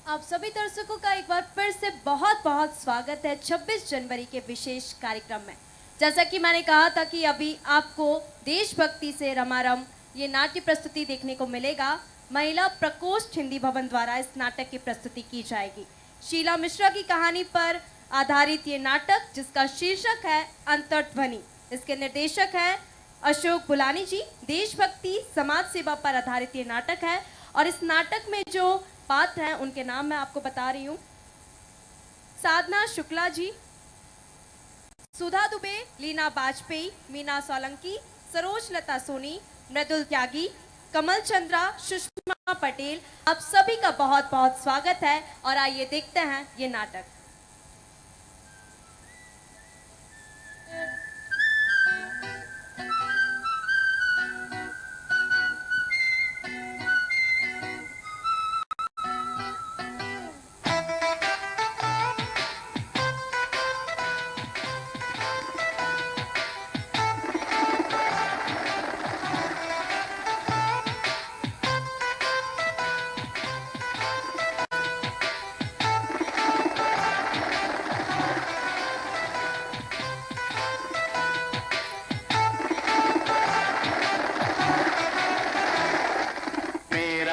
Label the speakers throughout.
Speaker 1: आप सभी दर्शकों का एक बार फिर से बहुत बहुत स्वागत है 26 जनवरी के विशेष कार्यक्रम में। जैसा कि मैंने कहा था कि अभी आपको देशभक्ति से रमारम ये नाट्य प्रस्तुति देखने को मिलेगा। महिला प्रकोष्ठ हिंदी भवन द्वारा इस नाटक की प्रस्तुति की जाएगी। शीला मिश्रा की कहानी पर आधारित ये नाटक, जिसका शीर्षक है अंतर्ध्वनि। इसके निर्देशक है अशोक बुलानी जी। देशभक्ति समाज सेवा पर आधारित ये नाटक है और इस नाटक में जो पात्र हैं उनके नाम मैं आपको बता रही हूँ। साधना शुक्ला जी, सुधा दुबे, लीना वाजपेयी, मीना सोलंकी, सरोज लता सोनी, मृदुल त्यागी, कमल चंद्रा, सुषमा पटेल, आप सभी का बहुत बहुत स्वागत है। और आइए देखते हैं ये नाटक।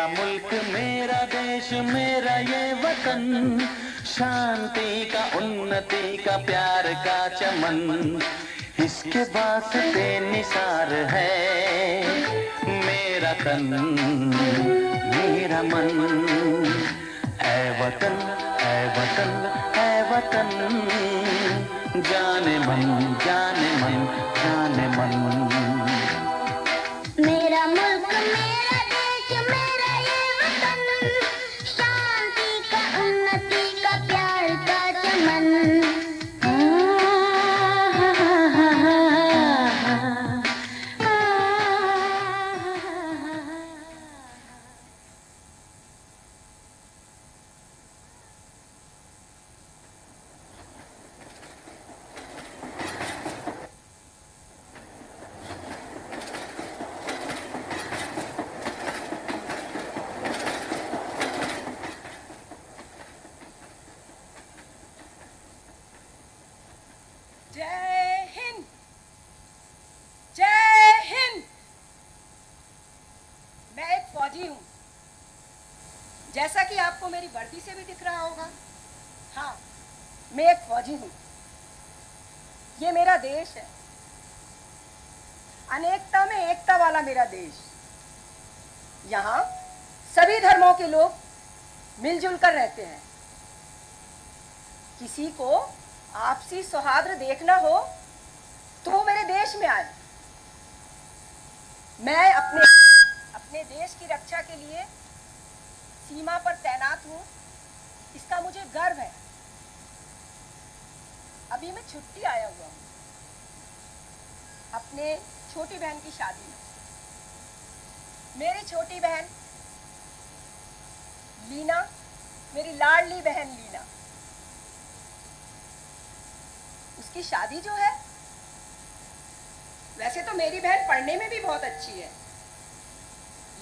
Speaker 2: मुल्क मेरा देश मेरा ये वतन, शांति का उन्नति का प्यार का चमन, इसके वास्ते निसार है मेरा तन मेरा मन। ऐ वतन ऐ वतन ऐ वतन, जाने मन जाने मन जाने मन।
Speaker 3: मेरा मुल्क मेरा देश मेरा ये वतन, शांति का उन्नति का प्यार का चमन।
Speaker 4: जय हिंद, जय हिंद। मैं एक फौजी हूँ, जैसा कि आपको मेरी वर्दी से भी दिख रहा होगा। हाँ, मैं एक फौजी हूँ। ये मेरा देश है, अनेकता में एकता वाला मेरा देश। यहाँ सभी धर्मों के लोग मिलजुल कर रहते हैं। किसी को आपसी सौहार्द देखना हो तो वो मेरे देश में आए। मैं अपने देश की रक्षा के लिए सीमा पर तैनात हूँ, इसका मुझे गर्व है। अभी मैं छुट्टी आया हुआ हूँ अपने छोटी बहन की शादी में। मेरी छोटी बहन लीना, मेरी लाडली बहन लीना, उसकी शादी जो है, वैसे तो मेरी बहन पढ़ने में भी बहुत अच्छी है,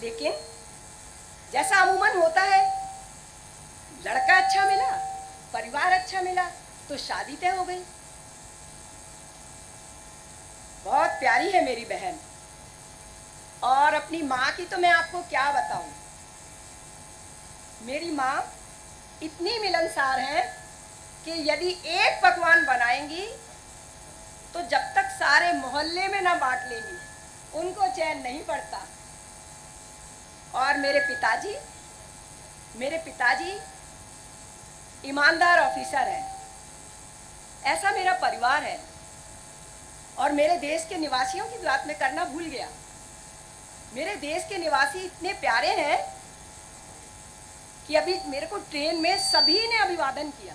Speaker 4: लेकिन जैसा अमूमन होता है, लड़का अच्छा मिला, परिवार अच्छा मिला तो शादी तय हो गई। बहुत प्यारी है मेरी बहन। और अपनी माँ की तो मैं आपको क्या बताऊं। मेरी माँ इतनी मिलनसार है कि यदि एक पकवान बनाएंगी तो जब तक सारे मोहल्ले में ना बांट लेंगी, उनको चैन नहीं पड़ता। और मेरे पिताजी ईमानदार ऑफिसर हैं। ऐसा मेरा परिवार है। और मेरे देश के निवासियों की बात मैं करना भूल गया। मेरे देश के निवासी इतने प्यारे हैं कि अभी मेरे को ट्रेन में सभी ने अभिवादन किया।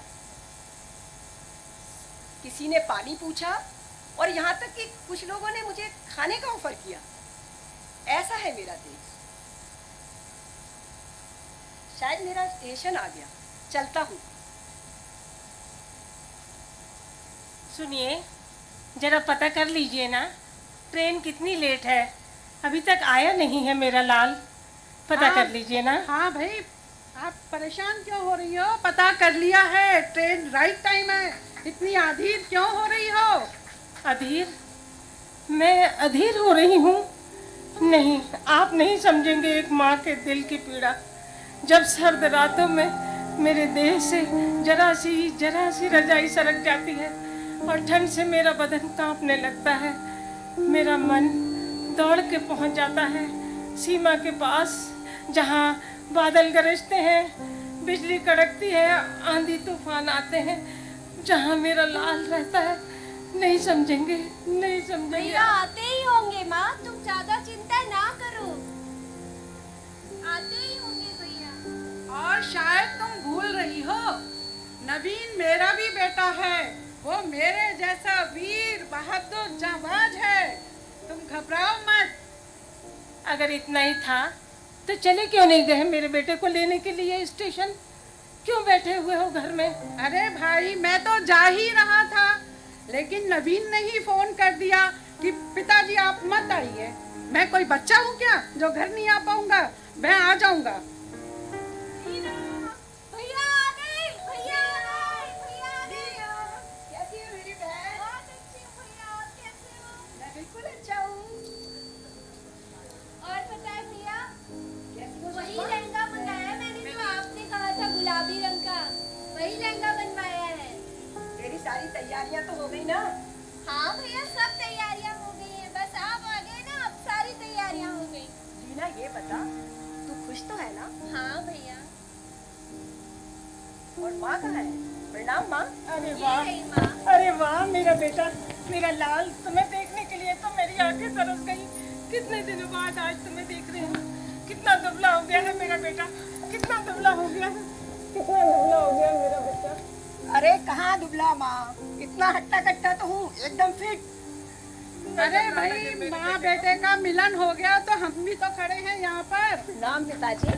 Speaker 4: किसी ने पानी पूछा और यहाँ तक कि कुछ लोगों ने मुझे खाने का ऑफर किया। ऐसा है मेरा देश। शायद मेरा स्टेशन आ गया, चलता हूँ।
Speaker 5: सुनिए, जरा पता कर लीजिए ना, ट्रेन कितनी लेट है। अभी तक आया नहीं है मेरा लाल, पता कर लीजिए ना।
Speaker 6: हाँ भाई, आप परेशान क्यों हो रही हो? पता कर लिया है, ट्रेन राइट टाइम है। इतनी अधीर क्यों हो रही हो?
Speaker 5: अधीर? मैं अधीर हो रही हूँ? नहीं, आप नहीं समझेंगे एक माँ के दिल की पीड़ा। जब सर्द रातों में मेरे देह से जरा सी रजाई सरक जाती है और ठंड से मेरा बदन कांपने लगता है, मेरा मन दौड़ के पहुंच जाता है सीमा के पास, जहाँ बादल गरजते हैं, बिजली कड़कती है, आंधी तूफान आते हैं, जहाँ मेरा लाल रहता है। नहीं समझेंगे, नहीं समझेंगे।
Speaker 1: भैया आते ही होंगे माँ, तुम ज्यादा चिंता ना करो, आते ही होंगे भैया।
Speaker 6: और शायद तुम भूल रही हो, नवीन मेरा भी बेटा है। वो मेरे जैसा वीर बहादुर जांबाज है। तुम घबराओ मत।
Speaker 5: अगर इतना ही था तो चले क्यों नहीं गए मेरे बेटे को लेने के लिए स्टेशन? क्यों बैठे हुए हो घर में?
Speaker 6: अरे भाई, मैं तो जा ही रहा था, लेकिन नवीन ने ही फोन कर दिया कि पिताजी आप मत आइए। मैं कोई बच्चा हूँ क्या जो घर नहीं आ पाऊंगा? मैं आ जाऊंगा।
Speaker 1: भैया आ गए, भैया आ गए, भैया आ गए।
Speaker 4: कैसी है मेरी बहन?
Speaker 1: बहुत अच्छी हूँ भैया, आप कैसे हो?
Speaker 4: मैं बिल्कुल अच्छा हूँ।
Speaker 1: और पता है भैया,
Speaker 4: कैसी हो
Speaker 1: वही
Speaker 4: सुषमा?
Speaker 1: लहंगा मंगाया मैंने जो आपने कहा था गुलाबी रंग का, वही लहंगा बनवाया है।
Speaker 4: तेरी सारी तैयारियां तो हो गई ना?
Speaker 1: हाँ भैया, सब तैयारियां हो गई हैं, बस आप आ गए ना, अब सारी तैयारियां हो गई।
Speaker 4: लीना, ये बता, तू खुश तो है ना?
Speaker 1: हाँ भैया।
Speaker 4: और माँ कहाँ है? प्रणाम माँ।
Speaker 5: अरे
Speaker 1: ये
Speaker 5: वाह,
Speaker 1: रही माँ।
Speaker 5: अरे वाह मेरा बेटा, मेरा लाल, तुम्हें देखने के लिए तो मेरी आंखें तरस गई। कितने दिनों बाद आज तुम्हें देख रही हूँ। कितना दुबला हो गया है मेरा बेटा, कितना दुबला हो गया है, कितना दुबला हो गया मेरा बेटा।
Speaker 4: अरे कहाँ दुबला माँ, इतना हट्टा कट्टा तो हूँ, एकदम फिट।
Speaker 6: अरे भाई, माँ बेटे का मिलन हो गया तो हम भी तो खड़े हैं यहाँ पर।
Speaker 4: प्रणाम पिताजी।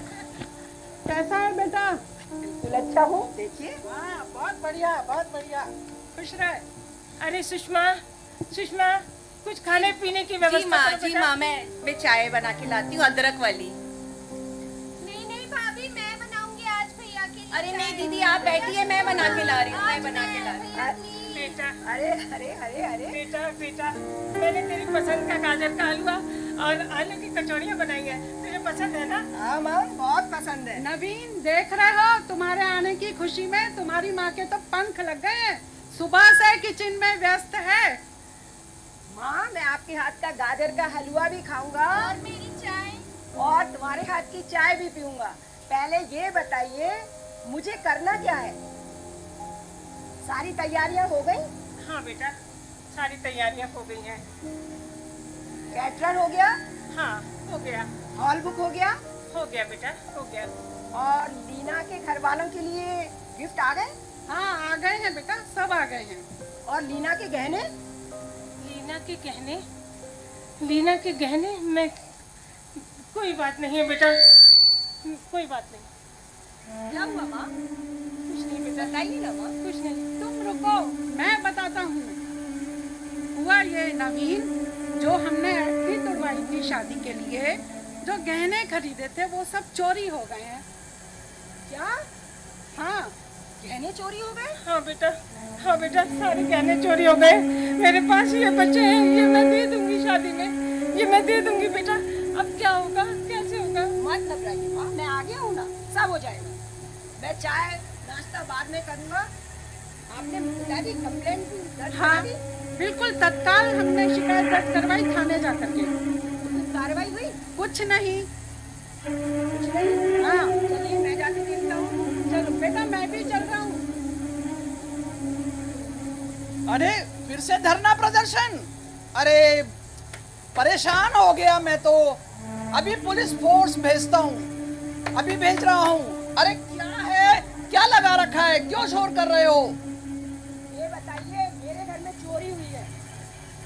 Speaker 6: कैसा है बेटा?
Speaker 4: बिल्कुल अच्छा हूँ, देखिए।
Speaker 6: हाँ, बहुत बढ़िया, बहुत बढ़िया। खुश रहे।
Speaker 5: अरे सुषमा, सुषमा, कुछ खाने पीने की व्यवस्था करो बेटा।
Speaker 4: मैं चाय बना के लाती हूँ, अदरक वाली।
Speaker 1: नहीं नहीं भाभी, मैं बनाऊंगी आज भैया के लिए।
Speaker 4: अरे नहीं
Speaker 1: चाय।
Speaker 4: दीदी, आप बैठिए, मैं बना के ला रही हूँ, मैं
Speaker 1: आज
Speaker 4: बना के ला रही
Speaker 1: भैया,
Speaker 4: हूँ।
Speaker 1: please।
Speaker 5: बेटा,
Speaker 4: अरे अरे अरे अरे,
Speaker 5: बेटा, बेटा, मैंने तेरी पसंद का गाजर का हलवा और आलू की कचौड़ियाँ बनाई है, तुझे पसंद है ना?
Speaker 4: हाँ माँ, बहुत पसंद है।
Speaker 6: नवीन, देख रहे हो, तुम्हारे आने की खुशी में तुम्हारी माँ के तो पंख लग गए हैं। सुबह से किचन में व्यस्त है।
Speaker 4: माँ, मैं आपके हाथ का गाजर का हलवा भी खाऊंगा
Speaker 1: और मेरी चाय।
Speaker 4: और तुम्हारे हाथ की चाय भी पीऊंगा। पहले ये बताइए, मुझे करना क्या है? सारी तैयारियां हो गई?
Speaker 5: हाँ बेटा, सारी तैयारियां हो गई हैं।
Speaker 4: कैटरर हो गया?
Speaker 5: हाँ, हो गया,
Speaker 4: हॉल बुक हो गया?
Speaker 5: हो गया बेटा, हो गया।
Speaker 4: और लीना के घर वालों के लिए गिफ्ट आ गए?
Speaker 6: हाँ, आ गए हैं बेटा, सब आ गए हैं।
Speaker 4: और लीना के गहने?
Speaker 5: लीना के गहने, लीना के गहने, मैं, कोई बात नहीं है बेटा, कोई बात नहीं।
Speaker 4: क्या हुआ माँ?
Speaker 5: कुछ नहीं बेटा,
Speaker 4: बताइए ना माँ।
Speaker 5: कुछ नहीं।
Speaker 6: तुम रुको, मैं बताता हूँ। हुआ ये नवीन, जो हमने अर्थी तुड़वाई थी शादी के लिए, जो गहने खरीदे थे वो सब चोरी हो गए हैं।
Speaker 4: क्या
Speaker 6: हाँ,
Speaker 4: गहने चोरी हो गए?
Speaker 5: हाँ बेटा, हाँ बेटा, सारे गहने चोरी हो गए। मेरे पास ये बच्चे हैं, ये मैं दे दूंगी शादी में, ये मैं दे दूंगी बेटा। अब क्या होगा, कैसे होगा?
Speaker 4: मत घबराइए माँ, मैं आ गया हूँ ना, सब हो जाएगा। मैं चाय नाश्ता बाद में करूँगा। आपने पिताजी कंप्लेंट दर्ज
Speaker 6: हाँ,
Speaker 4: करा दी?
Speaker 6: बिल्कुल तत्काल हमने शिकायत दर्ज करवाई थाने जा करके।
Speaker 4: कुछ कार्रवाई हुई?
Speaker 6: कुछ नहीं।
Speaker 4: कुछ नहीं?
Speaker 6: हाँ,
Speaker 4: चलिए मैं जाके देखता हूँ।
Speaker 6: चलो बेटा, मैं भी चल रहा हूँ।
Speaker 7: अरे फिर से धरना प्रदर्शन? अरे परेशान हो गया मैं तो। अभी पुलिस फोर्स भेजता हूँ, अभी भेज रहा हूँ। अरे क्या है, क्या लगा रखा है, क्यों शोर कर रहे हो?
Speaker 4: ये बताइए, मेरे घर में चोरी हुई है।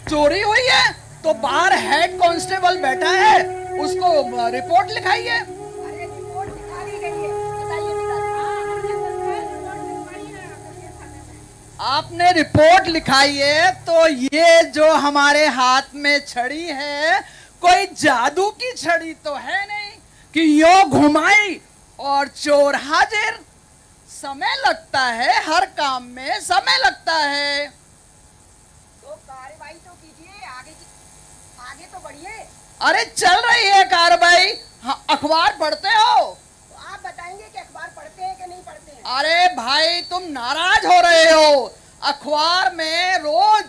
Speaker 7: चोरी हुई है तो बाहर हेड कांस्टेबल बैठा है, उसको रिपोर्ट लिखाइए।
Speaker 4: अरे रिपोर्ट दिखा दी गई है। बताइए पिताजी।
Speaker 7: आपने रिपोर्ट लिखाई है तो ये जो हमारे हाथ में छड़ी है, कोई जादू की छड़ी तो है नहीं कि यो घुमाई और चोर हाजिर। समय लगता है, हर काम में समय लगता है।
Speaker 4: तो कार्रवाई तो कीजिए, आगे तो बढ़िए।
Speaker 7: अरे चल रही है कार्रवाई। हाँ, अखबार पढ़ते हो?
Speaker 4: तो आप बताएंगे कि अखबार पढ़ते हैं कि नहीं पढ़ते हैं।
Speaker 7: अरे भाई तुम नाराज हो रहे हो। अखबार में रोज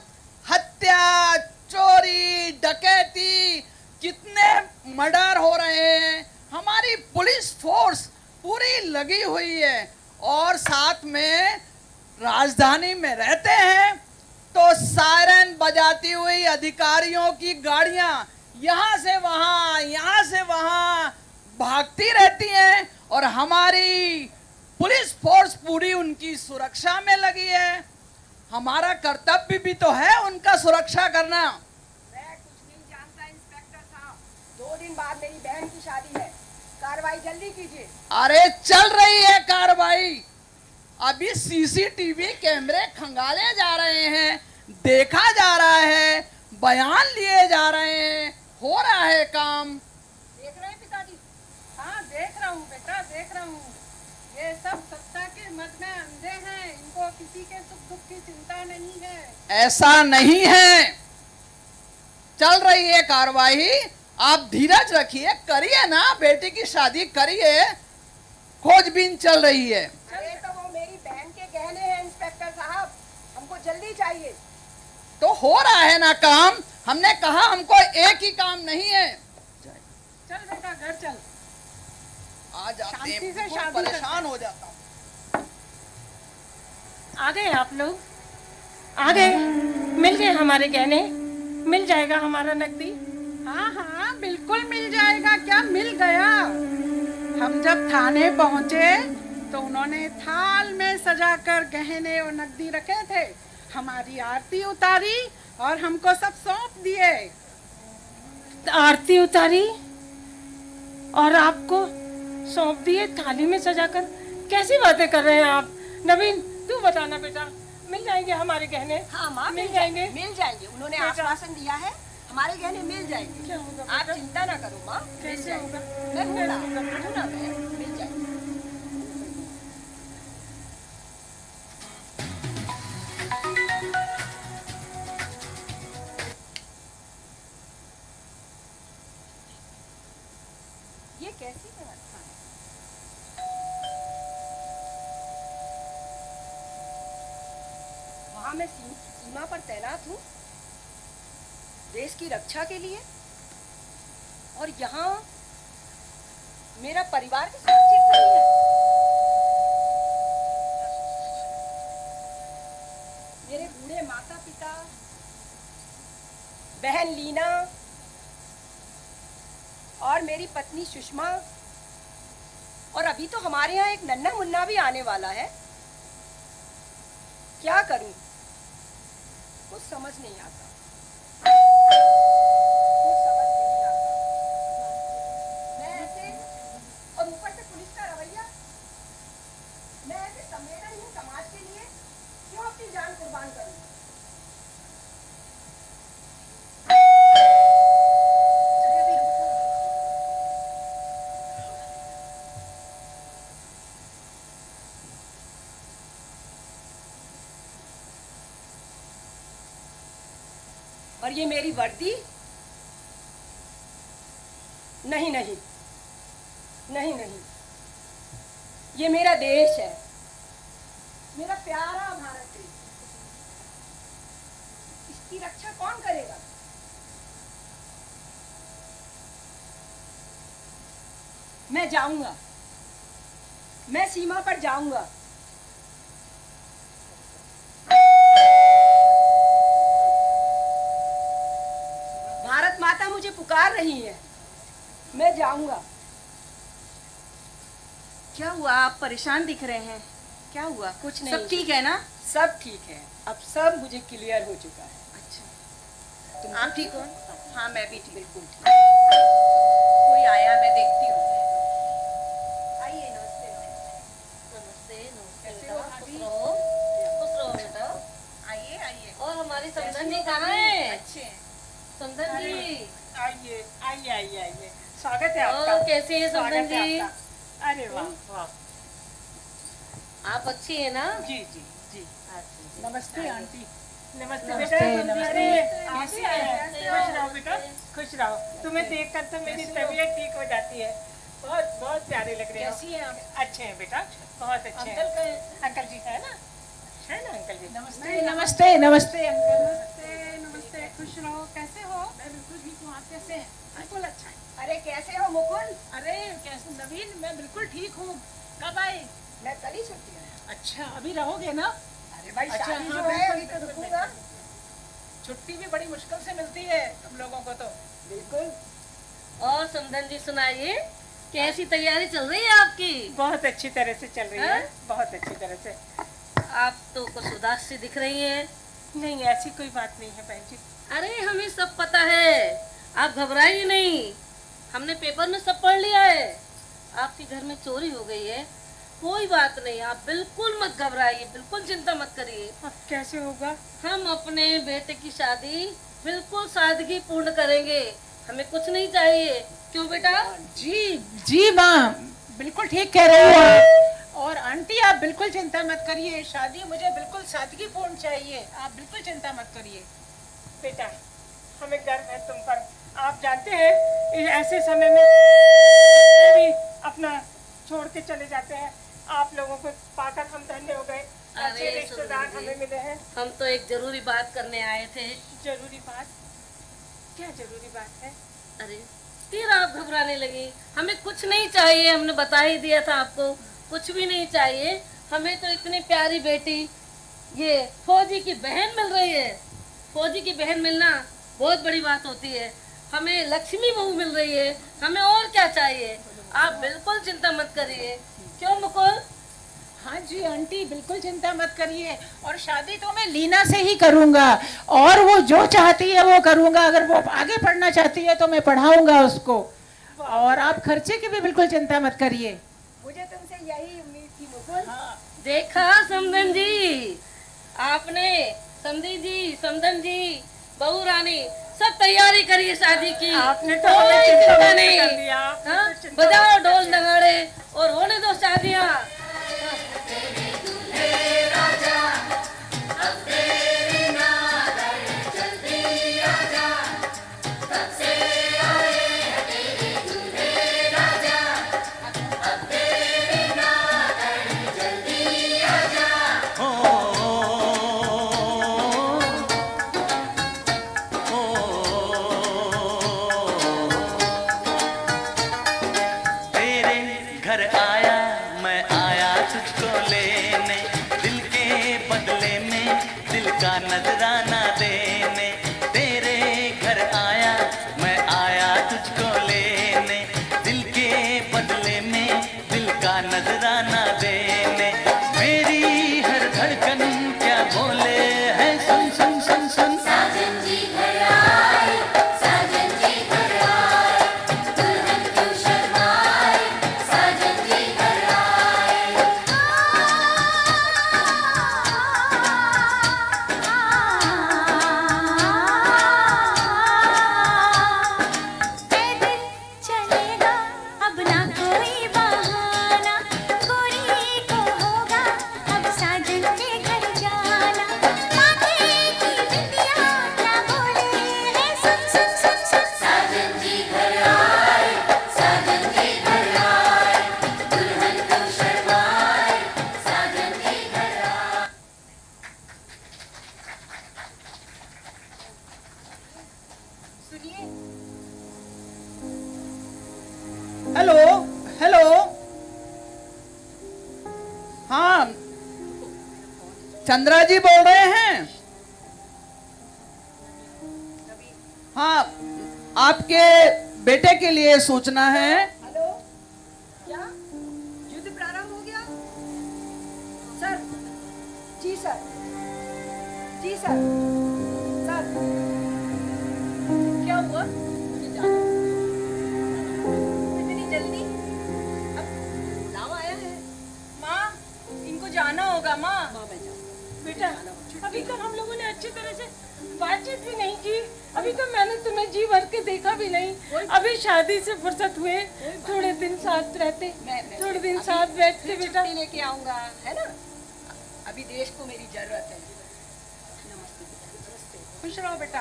Speaker 7: हत्या, चोरी, डकैती, कितने मर्डर हो रहे हैं। हमारी पुलिस फोर्स पूरी लगी हुई है और साथ में राजधानी में रहते हैं तो सायरन बजाती हुई अधिकारियों की गाड़ियां यहाँ से वहां भागती रहती हैं और हमारी पुलिस फोर्स पूरी उनकी सुरक्षा में लगी है। हमारा कर्तव्य भी तो है उनका सुरक्षा करना।
Speaker 4: मैं कुछ नहीं जानता इंस्पेक्टर साहब, 2 दिन बाद मेरी बहन की शादी है, कार्रवाई जल्दी कीजिए।
Speaker 7: अरे चल रही है कार्रवाई। अभी सीसीटीवी कैमरे खंगाले जा रहे हैं, देखा जा रहा है, बयान लिए जा रहे हैं, हो रहा है काम।
Speaker 4: देख रहे हैं पिताजी?
Speaker 6: हाँ देख रहा हूँ बेटा, देख रहा हूँ। ये सब सत्ता के मद में अंधे हैं, इनको किसी के सुख दुख की चिंता नहीं है।
Speaker 7: ऐसा नहीं है, चल रही है कार्रवाई। आप धीरज रखिए, करिए ना, बेटी की शादी करिए, खोजबीन चल रही है।
Speaker 4: अरे तो वो मेरी बहन के गहने हैं इंस्पेक्टर साहब, हमको जल्दी चाहिए।
Speaker 7: तो हो रहा है ना काम। हमने कहा हमको एक ही काम नहीं है।
Speaker 6: चल बेटा घर चल।
Speaker 7: आ जाते
Speaker 6: शांति
Speaker 7: हैं,
Speaker 6: से
Speaker 7: बिल्कुल
Speaker 6: शादी
Speaker 7: परेशान हो जाता हूँ।
Speaker 5: आ गए आप लोग, आ गए, मिल गए हमारे गहने, मिल जाएगा हमारा नकदी।
Speaker 6: हाँ हाँ बिल्कुल मिल जाएगा। क्या मिल गया? हम जब थाने पहुंचे तो उन्होंने थाल में सजाकर गहने और नकदी रखे थे, हमारी आरती उतारी और हमको सब सौंप दिए।
Speaker 5: आरती उतारी और आपको सौंप दिए थाली में सजाकर? कैसी बातें कर रहे हैं आप? नवीन तू बताना बेटा, मिल जाएंगे हमारे गहने?
Speaker 4: हाँ माँ
Speaker 5: मिल जाएंगे।
Speaker 4: मिल जाएंगे, उन्होंने
Speaker 5: बेटा।
Speaker 4: आश्वासन दिया है, हमारे गहने मिल जाएंगे।
Speaker 5: क्या होगा
Speaker 4: आप
Speaker 5: बेटा?
Speaker 4: चिंता ना करो माँ, मिल
Speaker 5: कैसे
Speaker 4: जाएंगे।
Speaker 5: होगा?
Speaker 4: मैं हूँ ना,
Speaker 5: कैसे होगा?
Speaker 4: हूँ ना मैं, मिल जाएंगे। ये कैसी व्यवस्था है? वहां मैं सीमा पर तैनात हूँ देश की रक्षा के लिए, और यहाँ मेरा परिवार भी सुरक्षित नहीं है। मेरे बूढ़े माता पिता, बहन लीना और मेरी पत्नी सुषमा, और अभी तो हमारे यहाँ एक नन्हा मुन्ना भी आने वाला है। क्या करूं, कुछ समझ नहीं आता, कुछ समझ नहीं आता। मैं ऐसे, और ऊपर से पुलिस का रवैया, मैं ऐसे संवेदनहीन समाज के लिए क्यों अपनी जान कुर्बान करूं? और ये मेरी वर्दी? नहीं नहीं नहीं नहीं, ये मेरा देश है, मेरा प्यारा भारत देश। इसकी रक्षा कौन करेगा? मैं जाऊंगा, मैं सीमा पर जाऊंगा। भारत माता मुझे पुकार रही है, मैं जाऊंगा।
Speaker 1: क्या हुआ, आप परेशान दिख रहे हैं? क्या हुआ?
Speaker 4: कुछ नहीं,
Speaker 1: सब ठीक है ना?
Speaker 4: सब ठीक है, अब सब मुझे क्लियर हो चुका है।
Speaker 1: अच्छा,
Speaker 4: तुम
Speaker 1: आप ठीक हो? हाँ मैं भी ठीक।
Speaker 4: बिल्कुल ठीक।
Speaker 1: कोई आया, मैं देखती हूँ। आइए, नमस्ते। नमस्ते नमस्ते
Speaker 4: कैसे
Speaker 1: बेटा,
Speaker 4: हो
Speaker 1: खुश
Speaker 4: भाभी?
Speaker 1: रहो, खुश रहो बेटा।
Speaker 6: आइए आइए।
Speaker 1: और हमारी
Speaker 4: कैसी
Speaker 1: समधन जी
Speaker 4: हो
Speaker 1: कहाँ
Speaker 4: भाभी?
Speaker 1: है?
Speaker 6: अच्छे हैं।
Speaker 1: समधन जी,
Speaker 6: आइए आइए आइए आइए, स्वागत है
Speaker 1: और
Speaker 6: आपका।
Speaker 1: कैसे हैं
Speaker 6: स्वागत
Speaker 1: समधन
Speaker 6: है
Speaker 1: जी?
Speaker 6: आपका।
Speaker 5: अरे वाह वाह।
Speaker 1: आप अच्छी है ना?
Speaker 5: जी जी जी।
Speaker 6: नमस्ते आंटी।
Speaker 5: नमस्ते
Speaker 6: नमस्ते,
Speaker 5: बेटा।
Speaker 6: नमस्ते।
Speaker 5: अरे कैसी है? खुश रहो बेटा, खुश रहो। तुम्हें देखकर तो मेरी तबीयत ठीक हो जाती है। बहुत बहुत प्यारे लग रहे हो।
Speaker 6: कैसी हैं आप?
Speaker 5: अच्छे हैं बेटा, बहुत अच्छे हैं। अंकल जी है ना अंकल जी?
Speaker 6: नमस्ते नमस्ते नमस्ते अंकल। नमस्ते नमस्ते, खुश रहो। कैसे हो? मैं बिल्कुल ठीक हूँ, आप कैसे हैं? बिल्कुल अच्छा है।
Speaker 4: अरे कैसे हो मुकुल?
Speaker 6: अरे कैसे नवीन, मैं बिल्कुल ठीक हूँ। कब आए?
Speaker 4: मैं कल ही छुट्टी है।
Speaker 6: अच्छा, अभी रहोगे ना?
Speaker 4: अरे भाई
Speaker 6: अच्छा,
Speaker 4: शादी
Speaker 6: हाँ,
Speaker 4: जो है
Speaker 6: बिल्कुल,
Speaker 4: अभी तो
Speaker 6: बिल्कुल,
Speaker 4: रुकूंगा।
Speaker 6: छुट्टी भी बड़ी मुश्किल से मिलती है तुम लोगों को तो।
Speaker 4: बिल्कुल।
Speaker 1: और समधन जी सुनाइए, कैसी तैयारी चल रही है आपकी?
Speaker 5: बहुत अच्छी तरह से चल रही है,
Speaker 1: हैं?
Speaker 5: बहुत अच्छी तरह से।
Speaker 1: आप तो कुछ उदास सी दिख रही हैं।
Speaker 5: नहीं, ऐसी कोई बात नहीं है बहन जी।
Speaker 1: अरे हमें सब पता है, आप घबराइए नहीं। हमने पेपर में सब पढ़ लिया है। आपके घर में चोरी हो गई है। कोई बात नहीं, आप बिल्कुल मत घबराइए, बिल्कुल चिंता मत करिए।
Speaker 5: अब कैसे होगा?
Speaker 1: हम अपने बेटे की शादी बिल्कुल सादगी पूर्ण करेंगे। हमें कुछ नहीं चाहिए, क्यों बेटा?
Speaker 6: जी जी माँ, बिल्कुल ठीक कह रही हो आप। और आंटी आप बिल्कुल चिंता मत करिए, शादी मुझे बिल्कुल सादगीपूर्ण चाहिए। आप बिल्कुल चिंता मत करिए।
Speaker 5: बेटा, हमें गर्व है तुम पर। आप जानते हैं ऐसे समय में भी अपना छोड़ के चले जाते हैं। आप लोगों को पाकर हम धन्य हो गए। ऐसे
Speaker 1: अरे
Speaker 5: रिश्तेदार
Speaker 1: सुंदर जी।
Speaker 5: हमें मिले हैं।
Speaker 1: हम तो एक जरूरी बात करने आए थे।
Speaker 5: जरूरी बात? क्या जरूरी बात है?
Speaker 1: अरे फिर आप घबराने लगी। हमें कुछ नहीं चाहिए, हमने बता ही दिया था आपको, कुछ भी नहीं चाहिए। हमें तो इतनी प्यारी बेटी, ये फौजी की बहन मिल रही है। फौजी की बहन मिलना बहुत बड़ी बात होती है। हमें लक्ष्मी बहू मिल रही है, हमें और क्या चाहिए? आप बिल्कुल चिंता मत करिए, क्यों मुकुल?
Speaker 6: हाँ जी आंटी, बिल्कुल चिंता मत करिए। और शादी तो मैं लीना से ही करूँगा, और वो जो चाहती है वो करूँगा। अगर वो आगे पढ़ना चाहती है तो मैं पढ़ाऊँगा उसको। और आप खर्चे की भी बिल्कुल चिंता मत करिए।
Speaker 4: मुझे तुमसे यही उम्मीद थी मुकुल।
Speaker 1: देखा समधन जी, आपने समधन जी, बहू रानी सब तैयारी करी है शादी की।
Speaker 5: आपने तो
Speaker 1: कोई
Speaker 5: हमें चिंता
Speaker 1: चिंता
Speaker 5: मुक्त
Speaker 1: नहीं।
Speaker 5: कर दिया, आपने
Speaker 1: हाँ?
Speaker 5: तो चिंता
Speaker 1: बजाओ
Speaker 5: मुक्त कर
Speaker 1: ढोल
Speaker 5: दिया।
Speaker 1: नगाड़े और होने दो शादियाँ।
Speaker 2: तेरे घर आया मैं आया तुझको लेने, दिल के बदले में दिल का नजराना देने। तेरे घर आया मैं आया तुझको लेने, दिल के बदले में दिल का नजराना देने। मेरी हर धड़कन क्या बोले है, सुन सुन सुन सुन।
Speaker 3: पैदल चलेगा अब ना कोई बहाना, गोरी को होगा अब साजन के घर जाना। माथे की बिंदिया क्या बोले है, सुन सुन सुन सुन। साजन जी घर आए, साजन जी घर आए, दुल्हन क्यों शर्माए, साजन जी घर आए।
Speaker 4: सुनिए,
Speaker 7: हेलो हेलो। हाँ, चंद्रा जी बोल रहे हैं? हाँ, आपके बेटे के लिए सूचना है।
Speaker 4: हेलो, क्या युद्ध प्रारंभ हो गया? सर, जी सर, जी सर, सर, क्या हुआ? मुझे जाना है। इतनी जल्दी? अब बुलावा आया है।
Speaker 5: माँ, इनको जाना होगा। माँ
Speaker 4: माँ मैं जाऊँ।
Speaker 5: बेटा, अभी तक हम लोगों ने अच्छी तरह से बातचीत भी नहीं की अभी तो मैंने तुम्हें जी भर के देखा भी नहीं। अभी शादी से फुर्सत हुए, थोड़े दिन साथ रहते, थोड़े दिन साथ बैठते बेटा।
Speaker 4: छुट्टी लेके आऊंगा, है ना? अभी देश को मेरी जरूरत है।
Speaker 6: खुश रहो बेटा,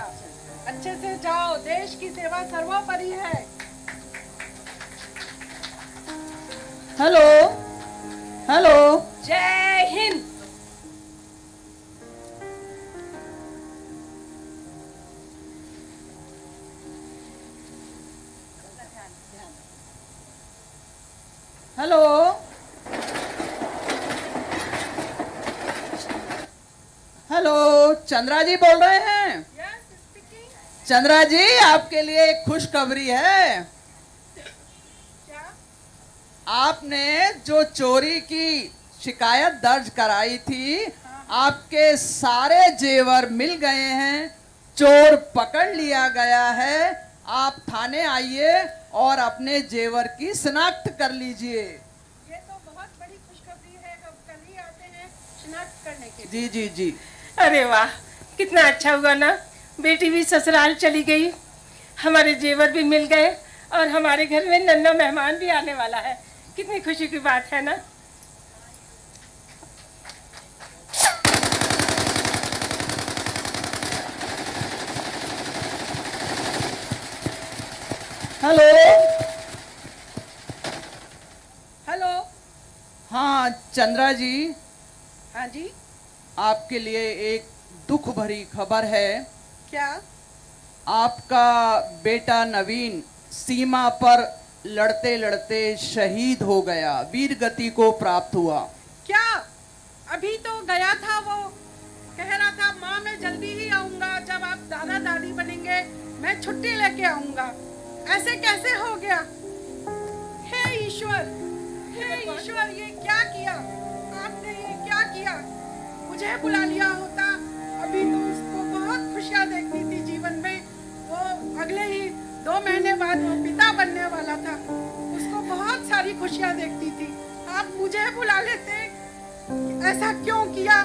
Speaker 6: अच्छे से जाओ, देश की सेवा सर्वोपरि है।
Speaker 7: Hello hello.
Speaker 4: जय हिंद।
Speaker 7: हेलो हेलो, चंद्रा जी बोल रहे हैं? चंद्रा जी, आपके लिए एक खुशखबरी है। आपने जो चोरी की शिकायत दर्ज कराई थी, आपके सारे जेवर मिल गए हैं, चोर पकड़ लिया गया है। आप थाने आइए और अपने जेवर की शिनाख्त कर लीजिए।
Speaker 6: ये तो बहुत बड़ी खुशखबरी है, कल ही आते हैं शिनाख्त करने के लिए।
Speaker 7: जी जी जी।
Speaker 5: अरे वाह, कितना अच्छा हुआ ना, बेटी भी ससुराल चली गई, हमारे जेवर भी मिल गए और हमारे घर में नन्हा मेहमान भी आने वाला है। कितनी खुशी की बात है ना।
Speaker 7: Hello
Speaker 6: hello.
Speaker 7: हाँ चंद्रा जी,
Speaker 6: हाँ जी,
Speaker 7: आपके लिए एक दुख भरी खबर है।
Speaker 6: क्या?
Speaker 7: आपका बेटा नवीन सीमा पर लड़ते लड़ते शहीद हो गया, वीर गति को प्राप्त हुआ।
Speaker 6: क्या? अभी तो गया था, वो कह रहा था माँ मैं जल्दी ही आऊंगा, जब आप दादा दादी बनेंगे मैं छुट्टी लेके आऊंगा। ऐसे कैसे हो गया? हे ईश्वर, हे ईश्वर, ये क्या किया आपने? ये क्या किया? मुझे बुला लिया होता, अभी तो उसको बहुत खुशियाँ देखनी थी जीवन में। वो अगले ही 2 महीने बाद वो पिता बनने वाला था, उसको बहुत सारी खुशियाँ देखनी थी। आप मुझे बुला लेते, ऐसा क्यों किया?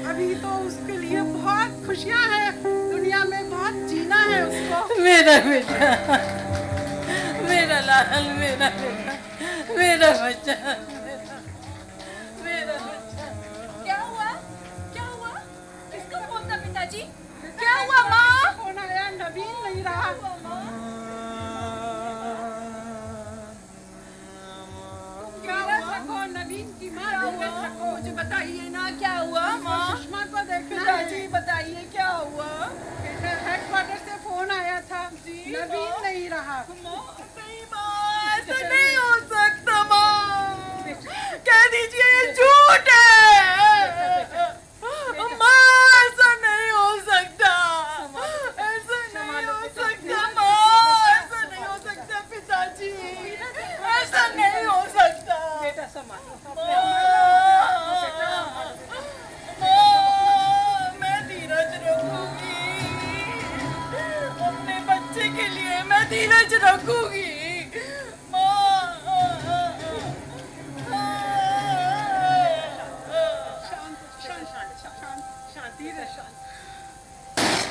Speaker 6: अभी तो उसके लिए बहुत खुशियाँ हैं, दुनिया में बहुत जीना है उसको।
Speaker 5: मेरा बेटा, मेरा लाल, मेरा बेटा, मेरा बच्चा, मेरा बच्चा।
Speaker 1: क्या हुआ? क्या हुआ? किसका फोन था पिताजी? क्या हुआ माँ?
Speaker 6: फोन आया, नवीन नहीं रहा। क्या हुआ? सको, नवीन की माँ देख सको,
Speaker 1: मुझे बताइए ना क्या हुआ माँ?
Speaker 6: सुषमा को देखना है।
Speaker 1: पिताजी बताइए क्या हुआ?
Speaker 6: हेडक्वार्टर से फोन आया था, नवीन नहीं रहा।
Speaker 1: नहीं माँ, ऐसा नहीं हो सकता माँ, कह दीजिए ये झूठ है माँ, ऐसा नहीं हो सकता, ऐसा नहीं हो सकता माँ, ऐसा नहीं हो सकता पिताजी, ऐसा नहीं हो सकता।
Speaker 6: बेटा संभालो।
Speaker 1: मैं धीरज रखूंगी, अपने बच्चे के लिए मैं धीरज रखूंगी।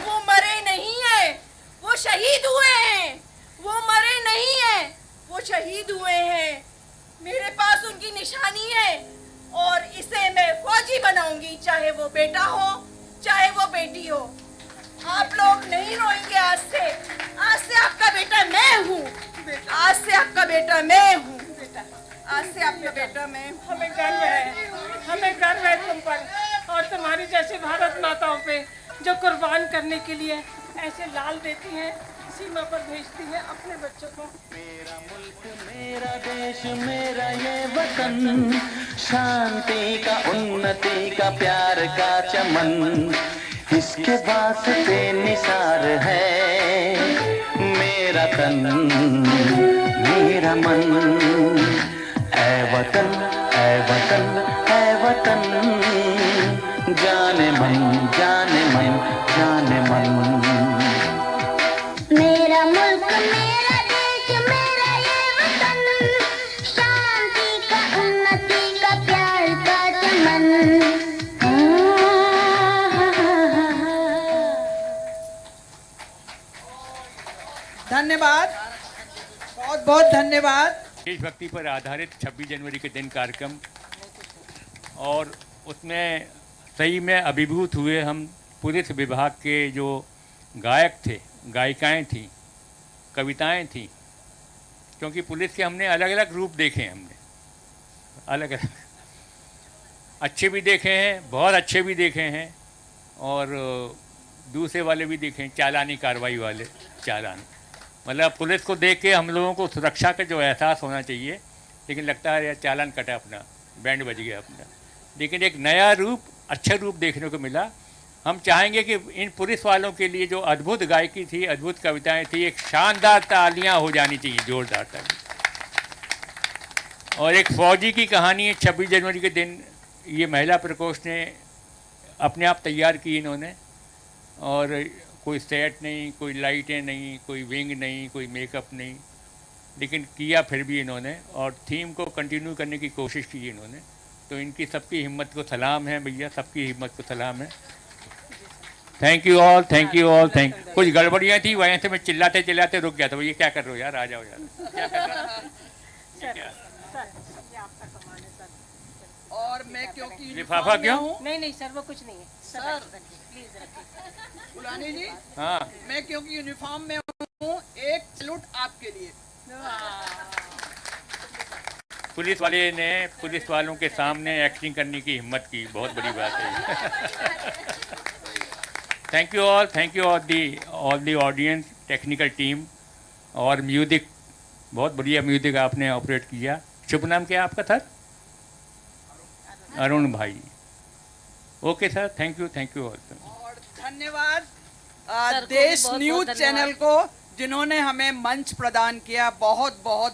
Speaker 1: वो मरे नहीं है, वो शहीद हुए हैं। वो मरे नहीं है, वो शहीद हुए हैं। मेरे पास उनकी निशानी है और इसे मैं फौजी बनाऊंगी, चाहे वो बेटा हो चाहे वो बेटी हो। आप लोग नहीं रोएंगे आज से। आज से आपका बेटा मैं हूँ, आज से आपका बेटा मैं हूँ, आज से आपका बेटा मैं हूँ।
Speaker 5: हमें गर्व है, हमें गर्व है तुम पर और तुम्हारी जैसे भारत माताओं पे, जो कुर्बान करने के लिए ऐसे लाल देती हैं, सीमा पर भेजती हैं अपने बच्चों को।
Speaker 2: मेरा मुल्क, मेरा देश, मेरा ये वतन, शांति का, उन्नति का, प्यार का चमन, इसके वास्ते निसार है मेरा तन, मेरा मन। ऐ वतन, ऐ वतन, ऐ वतन, जाने मन, जाने मन, जाने मन।
Speaker 3: मेरा मुल्क, मेरा देश, मेरा ये वतन, शांति का, उन्नति का, प्यार का चमन।
Speaker 7: बहुत बहुत धन्यवाद।
Speaker 8: देशभक्ति पर आधारित 26 जनवरी के दिन कार्यक्रम, और उसमें सही में अभिभूत हुए हम पुलिस विभाग के जो गायक थे, गायिकाएं थीं, कविताएं थीं, क्योंकि पुलिस के हमने अलग अलग रूप देखे हैं, हमने अलग अलग अच्छे भी देखे हैं, बहुत अच्छे भी देखे हैं, और दूसरे वाले भी देखे हैं, चालानी कार्रवाई वाले चालान। मतलब पुलिस को देख के हम लोगों को सुरक्षा का जो एहसास होना चाहिए, लेकिन लगता है यार चालान कटा अपना, बैंड बज गया अपना। लेकिन एक नया रूप, अच्छा रूप देखने को मिला। हम चाहेंगे कि इन पुलिस वालों के लिए जो अद्भुत गायकी थी, अद्भुत कविताएं थी, एक शानदार तालियां हो जानी चाहिए, जोरदार तालियां। और एक फौजी की कहानी है 26 जनवरी के दिन, ये महिला प्रकोष्ठ ने अपने आप तैयार की इन्होंने, और कोई सेट नहीं, कोई लाइटें नहीं, कोई विंग नहीं, कोई मेकअप नहीं, लेकिन किया फिर भी इन्होंने, और थीम को कंटिन्यू करने की कोशिश की इन्होंने। तो इनकी सबकी हिम्मत को सलाम है भैया, सबकी हिम्मत को सलाम है। Thank you all, thank you all, thank. कुछ गड़बड़ियाँ थी, वहीं से मैं चिल्लाते चिल्लाते रुक गया था, भैया क्या कर रहे हो यार, आ जाओ यार, क्या कर रहे हो?
Speaker 7: और मैं क्योंकि
Speaker 8: लिफाफा क्यों?
Speaker 5: नहीं नहीं सर, वो कुछ नहीं है
Speaker 7: सर,
Speaker 5: प्लीज रखिए।
Speaker 7: बुलानी जी,
Speaker 8: हाँ,
Speaker 7: मैं क्योंकि यूनिफॉर्म में हूँ, एक सैल्यूट आपके लिए।
Speaker 8: पुलिस वाले ने पुलिस वालों के सामने एक्टिंग करने की हिम्मत की, बहुत बड़ी बात है। Thank you all, thank you all the audience, technical team, और म्यूजिक, बहुत बढ़िया म्यूजिक आपने ऑपरेट किया। शुभ नाम क्या आपका सर? अरुण भाई। Okay sir, thank you all.
Speaker 7: और धन्यवाद
Speaker 1: सर को भी
Speaker 7: देश
Speaker 1: बहुत-बहुत
Speaker 7: न्यूज
Speaker 1: धन्यवाद।
Speaker 7: चैनल को, जिन्होंने हमें मंच प्रदान किया। बहुत बहुत